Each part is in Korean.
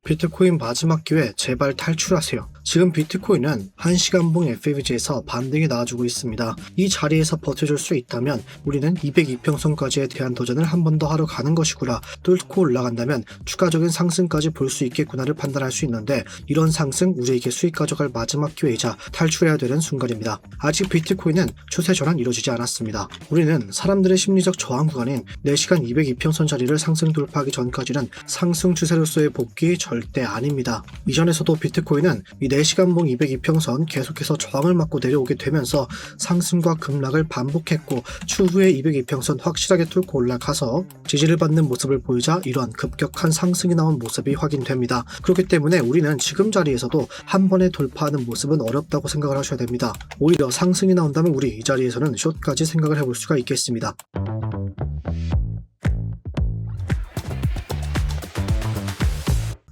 비트코인 마지막 기회 제발 탈출하세요. 지금 비트코인은 1시간봉 FABG에서 반등이 나와주고 있습니다. 이 자리에서 버텨줄 수 있다면 우리는 202평선까지에 대한 도전을 한 번 더 하러 가는 것이구나, 뚫고 올라간다면 추가적인 상승까지 볼 수 있겠구나를 판단할 수 있는데, 이런 상승 우리에게 수익 가져갈 마지막 기회이자 탈출해야 되는 순간입니다. 아직 비트코인은 추세 전환 이루어지지 않았습니다. 우리는 사람들의 심리적 저항 구간인 4시간 202평선 자리를 상승 돌파하기 전까지는 상승 추세로서의 복귀 절대 아닙니다. 이전에서도 비트코인은 이 4시간봉 202평선 계속해서 저항을 맞고 내려오게 되면서 상승과 급락을 반복했고, 추후에 202평선 확실하게 뚫고 올라가서 지지를 받는 모습을 보이자 이러한 급격한 상승이 나온 모습이 확인됩니다. 그렇기 때문에 우리는 지금 자리에서도 한 번에 돌파하는 모습은 어렵다고 생각을 하셔야 됩니다. 오히려 상승이 나온다면 우리 이 자리에서는 숏까지 생각을 해볼 수가 있겠습니다.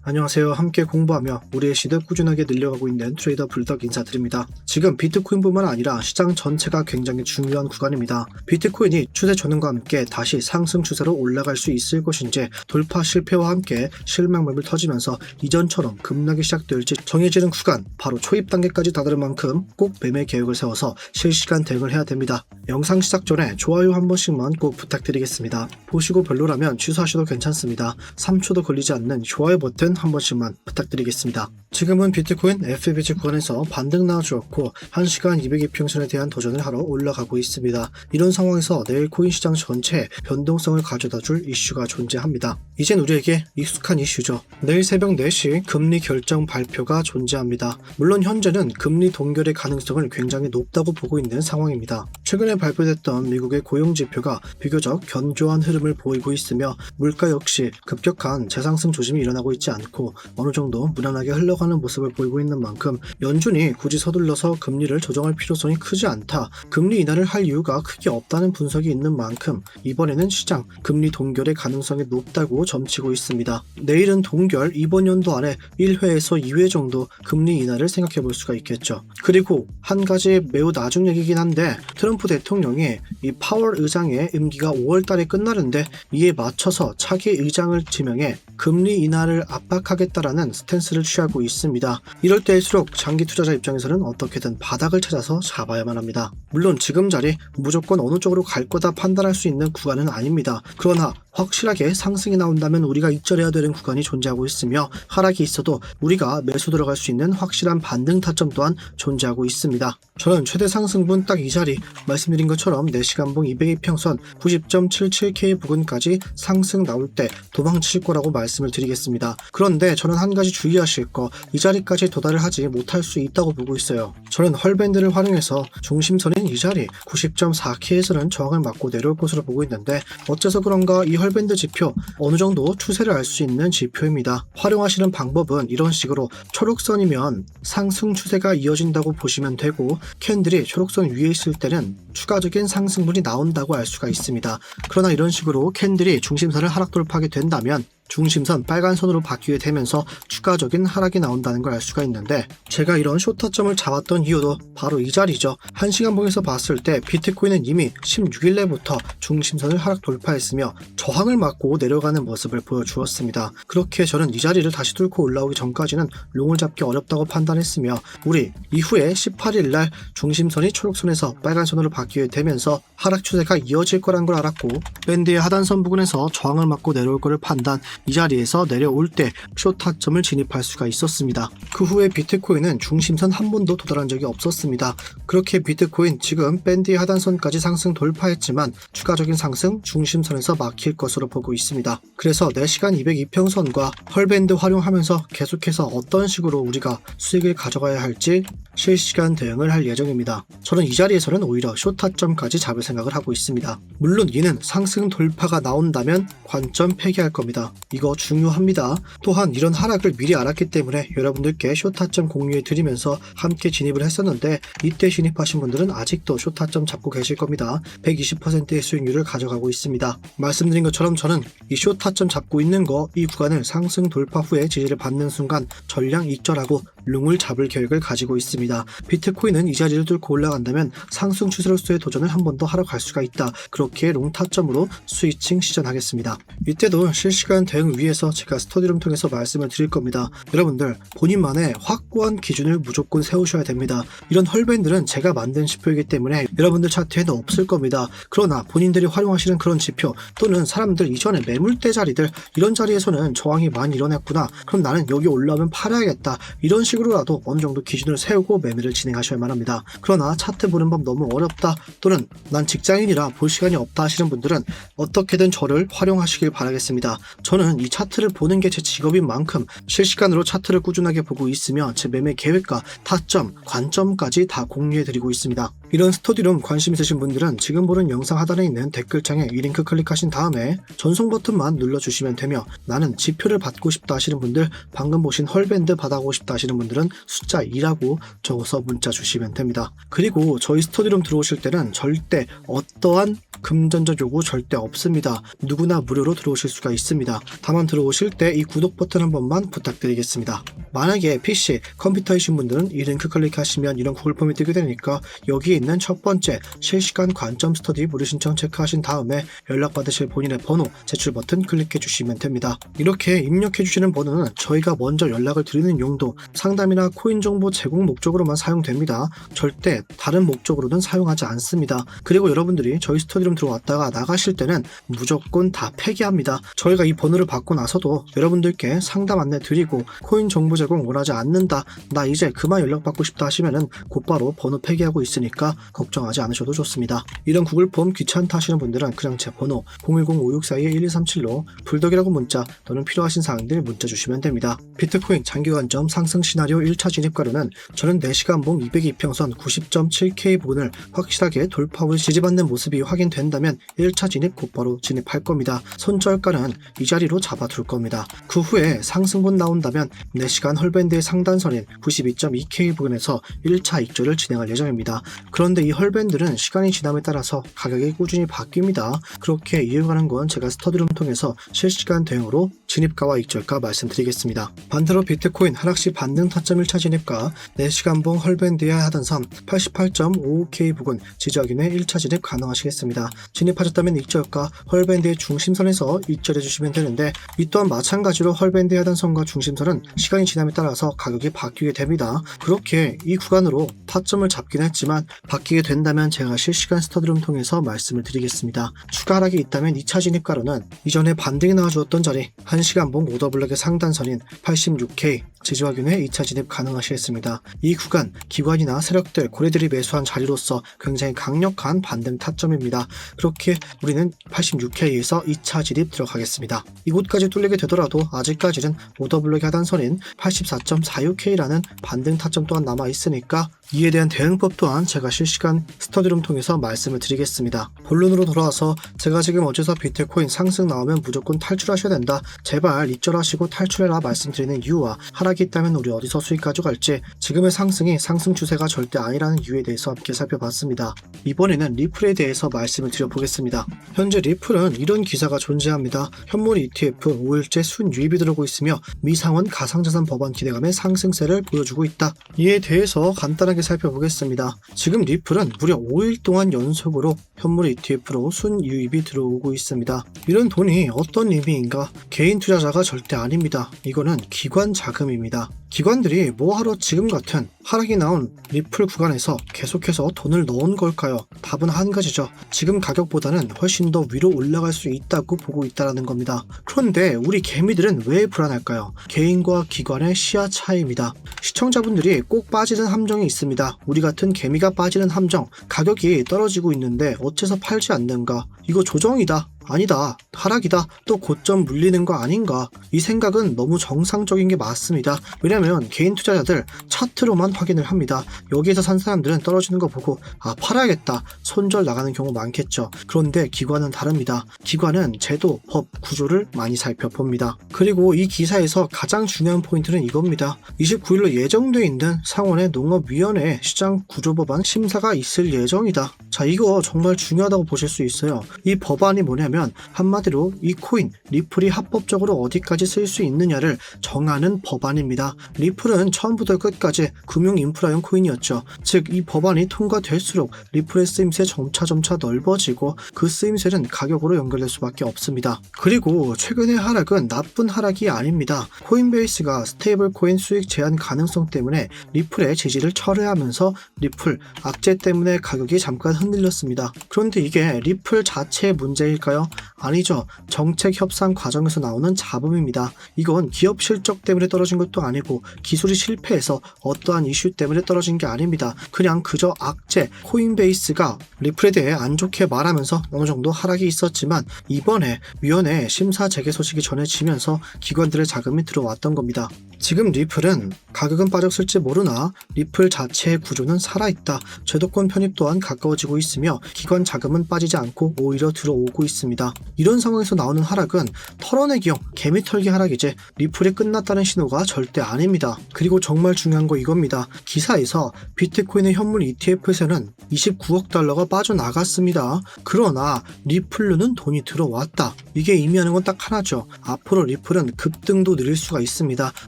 안녕하세요. 함께 공부하며 우리의 시드 꾸준하게 늘려가고 있는 트레이더 불덕 인사드립니다. 지금 비트코인뿐만 아니라 시장 전체가 굉장히 중요한 구간입니다. 비트코인이 추세 전환과 함께 다시 상승 추세로 올라갈 수 있을 것인지, 돌파 실패와 함께 실망맵을 터지면서 이전처럼 급락이 시작될지 정해지는 구간, 바로 초입 단계까지 다다른 만큼 꼭 매매 계획을 세워서 실시간 대응을 해야 됩니다. 영상 시작 전에 좋아요 한 번씩만 꼭 부탁드리겠습니다. 보시고 별로라면 취소하셔도 괜찮습니다. 3초도 걸리지 않는 좋아요 버튼 한 번씩만 부탁드리겠습니다. 지금은 비트코인 FABG 구간에서 반등 나와주었고 1시간 202평선에 대한 도전을 하러 올라가고 있습니다. 이런 상황에서 내일 코인 시장 전체에 변동성을 가져다줄 이슈가 존재합니다. 이젠 우리에게 익숙한 이슈죠. 내일 새벽 4시 금리 결정 발표가 존재합니다. 물론 현재는 금리 동결의 가능성을 굉장히 높다고 보고 있는 상황입니다. 최근에 발표됐던 미국의 고용지표가 비교적 견조한 흐름을 보이고 있으며, 물가 역시 급격한 재상승 조짐이 일어나고 있지 않고 어느 정도 무난하게 흘러가는 모습을 보이고 있는 만큼 연준이 굳이 서둘러서 금리를 조정할 필요성이 크지 않다, 금리 인하를 할 이유가 크게 없다는 분석이 있는 만큼 이번에는 시장 금리 동결의 가능성이 높다고 점치고 있습니다. 내일은 동결 이번 연도 안에 1회에서 2회 정도 금리 인하를 생각해 볼 수가 있겠죠. 그리고 한 가지 매우 나중 얘기긴 한데, 트럼프 대통령이 이 파월 의장의 임기가 5월 달에 끝나는데 이에 맞춰서 차기 의장을 지명해 금리 인하를 압박하겠다라는 스탠스를 취하고 있습니다. 이럴 때일수록 장기 투자자 입장에서는 어떻게든 바닥을 찾아서 잡아야만 합니다. 물론 지금 자리 무조건 어느 쪽으로 갈 거다 판단할 수 있는 구간은 아닙니다. 그러나 확실하게 상승이 나온다면 우리가 익절해야 되는 구간이 존재하고 있으며, 하락이 있어도 우리가 매수 들어갈 수 있는 확실한 반등 타점 또한 존재하고 있습니다. 저는 최대 상승분 딱 이 자리 말씀드린 것처럼 4시간봉 202평선 90.77K 부근까지 상승 나올 때 도망칠 거라고 말씀을 드리겠습니다. 그런데 저는 한 가지 주의하실 거, 이 자리까지 도달을 하지 못할 수 있다고 보고 있어요. 저는 헐밴드를 활용해서 중심선인 이 자리 90.4K에서는 저항을 맞고 내려올 것으로 보고 있는데, 어째서 그런가 이 헐밴드 지표 어느 정도 추세를 알 수 있는 지표입니다. 활용하시는 방법은 이런 식으로 초록선이면 상승 추세가 이어진다고 보시면 되고, 캔들이 초록선 위에 있을 때는 추가적인 상승분이 나온다고 알 수가 있습니다. 그러나 이런 식으로 캔들이 중심선을 하락 돌파하게 된다면 중심선 빨간 선으로 바뀌게 되면서 추가적인 하락이 나온다는 걸 알 수가 있는데, 제가 이런 숏타점을 잡았던 이유도 바로 이 자리죠. 1시간봉에서 봤을 때 비트코인은 이미 16일내부터 중심선을 하락 돌파했으며 저항을 맞고 내려가는 모습을 보여주었습니다. 그렇게 저는 이 자리를 다시 뚫고 올라오기 전까지는 롱을 잡기 어렵다고 판단했으며, 우리 이후에 18일날 중심선이 초록선에서 빨간선으로 바뀌게 되면서 하락 추세가 이어질 거란 걸 알았고, 밴드의 하단선 부근에서 저항을 맞고 내려올 거를 판단, 이 자리에서 내려올 때 숏타점을 진입할 수가 있었습니다. 그 후에 비트코인은 중심선 한 번도 도달한 적이 없었습니다. 그렇게 비트코인 지금 밴드의 하단선까지 상승 돌파했지만 추가적인 상승 중심선에서 막힐 것으로 보고 있습니다. 그래서 4시간 202평선과 헐밴드 활용하면서 계속해서 어떤 식으로 우리가 수익을 가져가야 할지 실시간 대응을 할 예정입니다. 저는 이 자리에서는 오히려 숏타점까지 잡을 생각을 하고 있습니다. 물론 이는 상승 돌파가 나온다면 관점 폐기할 겁니다. 이거 중요합니다. 또한 이런 하락을 미리 알았기 때문에 여러분들께 숏타점 공유해 드리면서 함께 진입을 했었는데, 이때 진입하신 분들은 아직도 숏타점 잡고 계실 겁니다. 120%의 수익률을 가져가고 있습니다. 말씀드린 것처럼 저는 이 숏타점 잡고 있는 거, 이 구간을 상승 돌파 후에 지지를 받는 순간 전량 익절하고 롱을 잡을 계획을 가지고 있습니다. 비트코인은 이 자리를 뚫고 올라간다면 상승 추세로서의 도전을 한 번 더 하러 갈 수가 있다. 그렇게 롱 타점으로 스위칭 시전하겠습니다. 이때도 실시간 대응 위에서 제가 스터디룸 통해서 말씀을 드릴 겁니다. 여러분들 본인만의 확고한 기준을 무조건 세우셔야 됩니다. 이런 헐밴들은 제가 만든 지표이기 때문에 여러분들 차트에는 없을 겁니다. 그러나 본인들이 활용하시는 그런 지표 또는 사람들 이전에 매물대 자리들 이런 자리에서는 저항이 많이 일어났구나. 그럼 나는 여기 올라오면 팔아야겠다. 이런 식으로라도 어느 정도 기준을 세우고 매매를 진행하셔야만 합니다. 그러나 차트 보는 법 너무 어렵다 또는 난 직장인이라 볼 시간이 없다 하시는 분들은 어떻게든 저를 활용하시길 바라겠습니다. 저는 이 차트를 보는 게 제 직업인 만큼 실시간으로 차트를 꾸준하게 보고 있으며 제 매매 계획과 타점, 관점까지 다 공유해드리고 있습니다. 이런 스터디룸 관심 있으신 분들은 지금 보는 영상 하단에 있는 댓글창에 이 링크 클릭하신 다음에 전송 버튼만 눌러주시면 되며 나는 지표를 받고 싶다 하시는 분들 방금 보신 헐밴드 받아보고 싶다 하시는 분들은 숫자 2라고 적어서 문자 주시면 됩니다. 그리고 저희 스터디룸 들어오실 때는 절대 어떠한 금전적 요구 절대 없습니다. 누구나 무료로 들어오실 수가 있습니다. 다만 들어오실 때 이 구독 버튼 한 번만 부탁드리겠습니다. 만약에 PC, 컴퓨터이신 분들은 이 링크 클릭하시면 이런 구글 폼이 뜨게 되니까 여기에 있는 첫 번째 실시간 관점 스터디 무료 신청 체크하신 다음에 연락받으실 본인의 번호, 제출 버튼 클릭해 주시면 됩니다. 이렇게 입력해 주시는 번호는 저희가 먼저 연락을 드리는 용도, 상담이나 코인 정보 제공 목적으로만 사용됩니다. 절대 다른 목적으로는 사용하지 않습니다. 그리고 여러분들이 저희 스터디룸 들어왔다가 나가실 때는 무조건 다 폐기합니다. 저희가 이 번호를 받고 나서도 여러분들께 상담 안내 드리고 코인 정보 제공 원하지 않는다, 나 이제 그만 연락받고 싶다 하시면은 곧바로 번호 폐기하고 있으니까 걱정하지 않으셔도 좋습니다. 이런 구글 폼 귀찮다 하시는 분들은 그냥 제 번호 010-5642-1237로 불덕이라고 문자 또는 필요하신 사항들 문자 주시면 됩니다. 비트코인 장기 관점 상승 시나리오 1차 진입가로는 저는 4시간 봉 202평선 90.7K 부근을 확실하게 돌파 후 지지받는 모습이 확인된다면 1차 진입 곧바로 진입할 겁니다. 손절가는 이 자리로 잡아둘 겁니다. 그 후에 상승분 나온다면 4시간 헐밴드의 상단선인 92.2K 부근에서 1차 익절을 진행할 예정입니다. 그런데 이 헐밴드는 시간이 지남에 따라서 가격이 꾸준히 바뀝니다. 그렇게 이해가는 건 제가 스터디룸 통해서 실시간 대응으로 진입가와 익절가 말씀드리겠습니다. 반대로 비트코인 하락시 반등 타점 1차 진입가 4시간 봉 헐밴드의 하단선 88.55K 부근 지지 확인에 1차 진입 가능하시겠습니다. 진입하셨다면 익절가 헐밴드의 중심선에서 익절해 주시면 되는데 이 또한 마찬가지로 헐밴드의 하단선과 중심선은 시간이 지남에 따라서 가격이 바뀌게 됩니다. 그렇게 이 구간으로 타점을 잡긴 했지만 바뀌게 된다면 제가 실시간 스터디룸 통해서 말씀을 드리겠습니다. 추가 하락이 있다면 2차 진입가로는 이전에 반등이 나와주었던 자리 1시간 봉 오더블럭의 상단선인 86K 지지 확인에 2차 진입 가능하시겠습니다. 이 구간 기관이나 세력들 고래들이 매수한 자리로서 굉장히 강력한 반등 타점입니다. 그렇게 우리는 86K에서 2차 진입 들어가겠습니다. 이곳까지 뚫리게 되더라도 아직까지는 오더블럭의 하단선인 84.46K라는 반등 타점 또한 남아있으니까 이에 대한 대응법 또한 제가 실시간 스터디룸 통해서 말씀을 드리겠습니다. 본론으로 돌아와서 제가 지금 어제서 비트코인 상승 나오면 무조건 탈출하셔야 된다, 제발 익절하시고 탈출해라 말씀드리는 이유와 하락이 있다면 우리 어디서 수익 가져갈지, 지금의 상승이 상승 추세가 절대 아니라는 이유에 대해서 함께 살펴봤습니다. 이번에는 리플에 대해서 말씀을 드려보겠습니다. 현재 리플은 이런 기사가 존재합니다. 현물 ETF 5일째 순유입이 들어오고 있으며 미상원 가상자산 법안 기대감의 상승세를 보여주고 있다. 이에 대해서 간단하게 살펴보겠습니다. 지금 리플은 무려 5일 동안 연속으로 현물 ETF로 순유입이 들어오고 있습니다. 이런 돈이 어떤 의미인가? 개인 투자자가 절대 아닙니다. 이거는 기관 자금입니다. 기관들이 뭐하러 지금 같은 하락이 나온 리플 구간에서 계속해서 돈을 넣은 걸까요? 답은 한 가지죠. 지금 가격보다는 훨씬 더 위로 올라갈 수 있다고 보고 있다는 겁니다. 그런데 우리 개미들은 왜 불안할까요? 개인과 기관의 시야 차이입니다. 시청자분들이 꼭 빠지는 함정이 있습니다. 우리 같은 개미가 빠지는 함정, 가격이 떨어지고 있는데 어째서 팔지 않는가? 이거 조정이다, 아니다, 하락이다, 또 고점 물리는 거 아닌가? 이 생각은 너무 정상적인 게 맞습니다. 왜냐면 개인 투자자들 차트로만 확인을 합니다. 여기에서 산 사람들은 떨어지는 거 보고 팔아야겠다, 손절 나가는 경우 많겠죠. 그런데 기관은 다릅니다. 기관은 제도, 법, 구조를 많이 살펴봅니다. 그리고 이 기사에서 가장 중요한 포인트는 이겁니다. 29일로 예정돼 있는 상원의 농업위원회 시장 구조법안 심사가 있을 예정이다. 자, 이거 정말 중요하다고 보실 수 있어요. 이 법안이 뭐냐면 뭐냐면 한마디로 이 코인 리플이 합법적으로 어디까지 쓸 수 있느냐를 정하는 법안입니다. 리플은 처음부터 끝까지 금융 인프라용 코인이었죠. 즉 이 법안이 통과될수록 리플의 쓰임새 점차 넓어지고 그 쓰임새는 가격으로 연결될 수밖에 없습니다. 그리고 최근의 하락은 나쁜 하락이 아닙니다. 코인베이스가 스테이블 코인 수익 제한 가능성 때문에 리플의 지지를 철회하면서 리플 악재 때문에 가격이 잠깐 흔들렸습니다. 그런데 이게 리플 자체의 문제일까요? 아니죠. 정책 협상 과정에서 나오는 잡음입니다. 이건 기업 실적 때문에 떨어진 것도 아니고 기술이 실패해서 어떠한 이슈 때문에 떨어진 게 아닙니다. 그냥 그저 악재, 코인베이스가 리플에 대해 안 좋게 말하면서 어느 정도 하락이 있었지만 이번에 위원회 심사 재개 소식이 전해지면서 기관들의 자금이 들어왔던 겁니다. 지금 리플은 가격은 빠졌을지 모르나 리플 자체의 구조는 살아있다. 제도권 편입 또한 가까워지고 있으며 기관 자금은 빠지지 않고 오히려 들어오고 있습니다. 이런 상황에서 나오는 하락은 털어내기용 개미털기 하락이지 리플이 끝났다는 신호가 절대 아닙니다. 그리고 정말 중요한 거 이겁니다. 기사에서 비트코인의 현물 ETF에서는 29억 달러가 빠져나갔습니다. 그러나 리플로는 돈이 들어왔다. 이게 의미하는 건 딱 하나죠. 앞으로 리플은 급등도 느릴 수가 있습니다.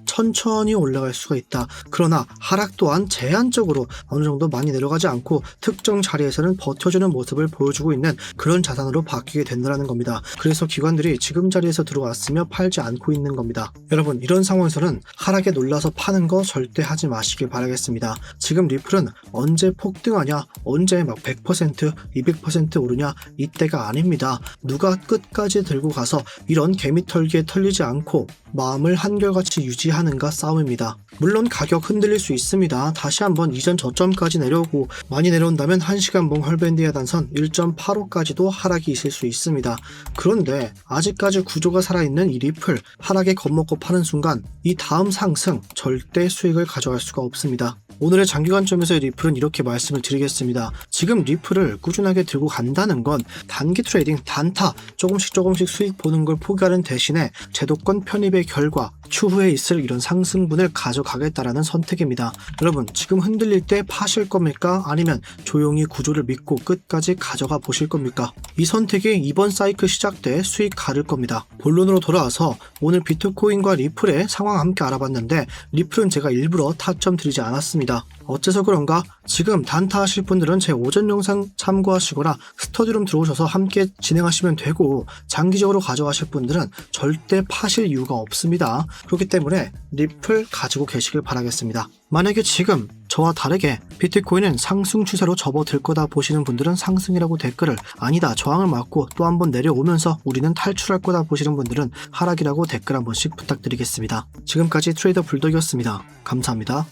천천히 올라갈 수가 있다. 그러나 하락 또한 제한적으로 어느 정도 많이 내려가지 않고 특정 자리에서는 버텨주는 모습을 보여주고 있는 그런 자산으로 바뀌게 된다는 겁니다. 그래서 기관들이 지금 자리에서 들어왔으며 팔지 않고 있는 겁니다. 여러분, 이런 상황에서는 하락에 놀라서 파는 거 절대 하지 마시길 바라겠습니다. 지금 리플은 언제 폭등하냐, 언제 막 100%, 200% 오르냐, 이때가 아닙니다. 누가 끝까지 들고 가서 이런 개미털기에 털리지 않고 마음을 한결같이 유지하는가 싸움입니다. 물론 가격 흔들릴 수 있습니다. 다시 한번 이전 저점까지 내려오고 많이 내려온다면 1시간 봉 헐밴드의 단선 1.85까지도 하락이 있을 수 있습니다. 그런데 아직까지 구조가 살아있는 이 리플, 하락에 겁먹고 파는 순간 이 다음 상승 절대 수익을 가져갈 수가 없습니다. 오늘의 장기관점에서의 리플은 이렇게 말씀을 드리겠습니다. 지금 리플을 꾸준하게 들고 간다는 건 단기 트레이딩, 단타 조금씩 수익 보는 걸 포기하는 대신에 제도권 편입의 결과 추후에 있을 이런 상승분을 가져가겠다라는 선택입니다. 여러분, 지금 흔들릴 때 파실 겁니까? 아니면 조용히 구조를 믿고 끝까지 가져가 보실 겁니까? 이 선택이 이번 사이클 시작 때 수익 가를 겁니다. 본론으로 돌아와서 오늘 비트코인과 리플의 상황 함께 알아봤는데 리플은 제가 일부러 타점 드리지 않았습니다. 어째서 그런가? 지금 단타 하실 분들은 제 오전 영상 참고하시거나 스터디룸 들어오셔서 함께 진행하시면 되고, 장기적으로 가져가실 분들은 절대 파실 이유가 없습니다. 그렇기 때문에 리플 가지고 계시길 바라겠습니다. 만약에 지금 저와 다르게 비트코인은 상승 추세로 접어들 거다 보시는 분들은 상승이라고 댓글을, 아니다 저항을 맞고 또 한번 내려오면서 우리는 탈출할 거다 보시는 분들은 하락이라고 댓글 한 번씩 부탁드리겠습니다. 지금까지 트레이더 불독이었습니다. 감사합니다.